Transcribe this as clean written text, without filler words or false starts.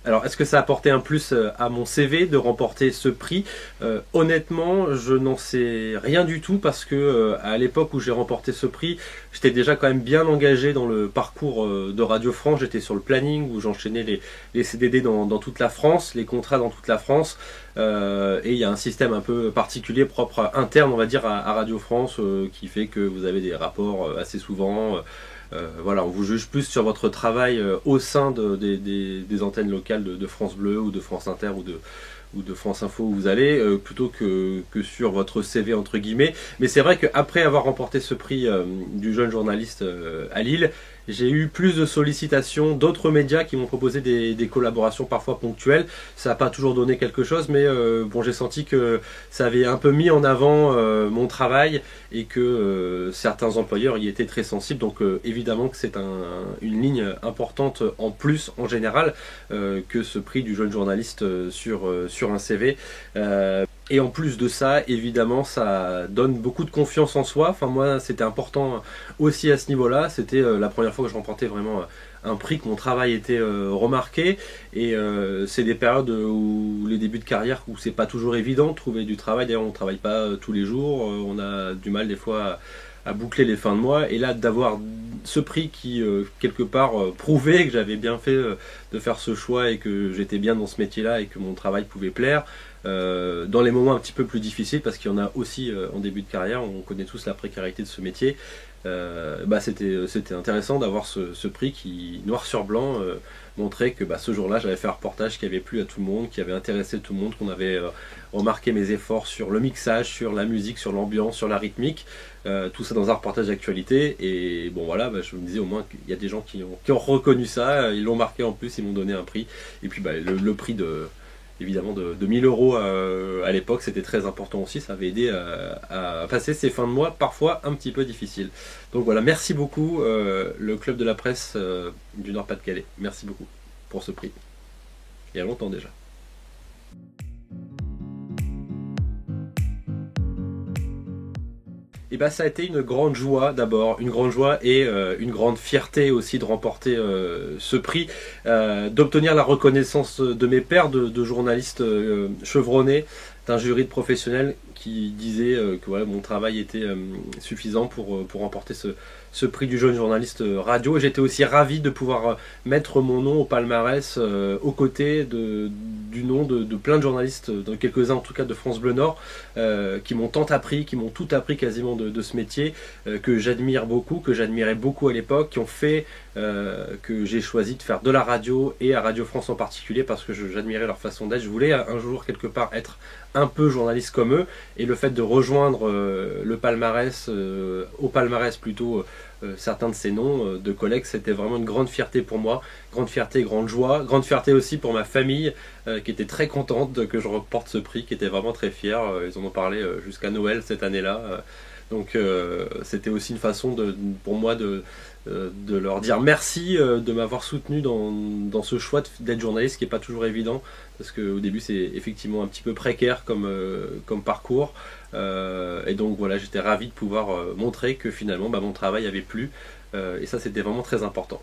Alors, est-ce que ça a apporté un plus à mon CV de remporter ce prix? Honnêtement, je n'en sais rien du tout parce que à l'époque où j'ai remporté ce prix, j'étais déjà quand même bien engagé dans le parcours de Radio France. J'étais sur le planning où j'enchaînais les CDD dans toute la France, les contrats dans toute la France. Et il y a un système un peu particulier, propre interne, on va dire, à Radio France, qui fait que vous avez des rapports assez souvent. Voilà, on vous juge plus sur votre travail au sein des antennes locales de France Bleu ou de France Inter ou de France Info où vous allez, plutôt que sur votre CV entre guillemets. Mais c'est vrai qu'après avoir remporté ce prix du jeune journaliste à Lille, j'ai eu plus de sollicitations d'autres médias qui m'ont proposé des collaborations parfois ponctuelles. Ça n'a pas toujours donné quelque chose, mais bon, j'ai senti que ça avait un peu mis en avant mon travail et que certains employeurs y étaient très sensibles. Donc évidemment que c'est une ligne importante en plus en général que ce prix du jeune journaliste sur un CV. Et en plus de ça, évidemment, ça donne beaucoup de confiance en soi. Enfin, moi, c'était important aussi à ce niveau-là. C'était la première fois que je remportais vraiment un prix, que mon travail était remarqué. Et c'est des périodes où les débuts de carrière, où c'est pas toujours évident de trouver du travail. D'ailleurs, on ne travaille pas tous les jours. On a du mal des fois à boucler les fins de mois. Et là, d'avoir ce prix qui, quelque part, prouvait que j'avais bien fait de faire ce choix et que j'étais bien dans ce métier-là et que mon travail pouvait plaire. Dans les moments un petit peu plus difficiles, parce qu'il y en a aussi en début de carrière, on connaît tous la précarité de ce métier. C'était intéressant d'avoir ce prix qui, noir sur blanc, montrait que ce jour-là j'avais fait un reportage qui avait plu à tout le monde, qui avait intéressé tout le monde, qu'on avait remarqué mes efforts sur le mixage, sur la musique, sur l'ambiance, sur la rythmique, tout ça dans un reportage d'actualité. Et bon voilà, je me disais au moins qu'il y a des gens qui ont reconnu ça, ils l'ont marqué en plus, ils m'ont donné un prix. Et puis le prix évidemment de 1000 € à l'époque, c'était très important aussi. Ça avait aidé à passer ces fins de mois parfois un petit peu difficiles. Donc voilà, merci beaucoup le Club de la Presse du Nord-Pas-de-Calais. Merci beaucoup pour ce prix. Il y a longtemps déjà. Et ça a été une grande joie d'abord, une grande joie et une grande fierté aussi de remporter ce prix, d'obtenir la reconnaissance de mes pairs, de journalistes chevronnés, d'un jury de professionnels qui disait que voilà, mon travail était suffisant pour remporter ce prix du jeune journaliste radio. Et j'étais aussi ravi de pouvoir mettre mon nom au palmarès aux côtés du nom de plein de journalistes, de quelques-uns en tout cas de France Bleu Nord, qui m'ont tant appris, qui m'ont tout appris quasiment de ce métier, que j'admire beaucoup, que j'admirais beaucoup à l'époque, qui ont fait que j'ai choisi de faire de la radio et à Radio France en particulier parce que j'admirais leur façon d'être. Je voulais un jour quelque part être un peu journaliste comme eux, et le fait de rejoindre le palmarès, au palmarès plutôt, certains de ces noms de collègues, c'était vraiment une grande fierté pour moi, grande fierté, grande joie, grande fierté aussi pour ma famille qui était très contente que je remporte ce prix, qui était vraiment très fière. Ils en ont parlé jusqu'à Noël cette année-là. Donc c'était aussi une façon pour moi de leur dire merci de m'avoir soutenu dans ce choix d'être journaliste qui n'est pas toujours évident, parce qu'au début c'est effectivement un petit peu précaire comme parcours, et donc voilà, j'étais ravi de pouvoir montrer que finalement mon travail avait plu, et ça c'était vraiment très important.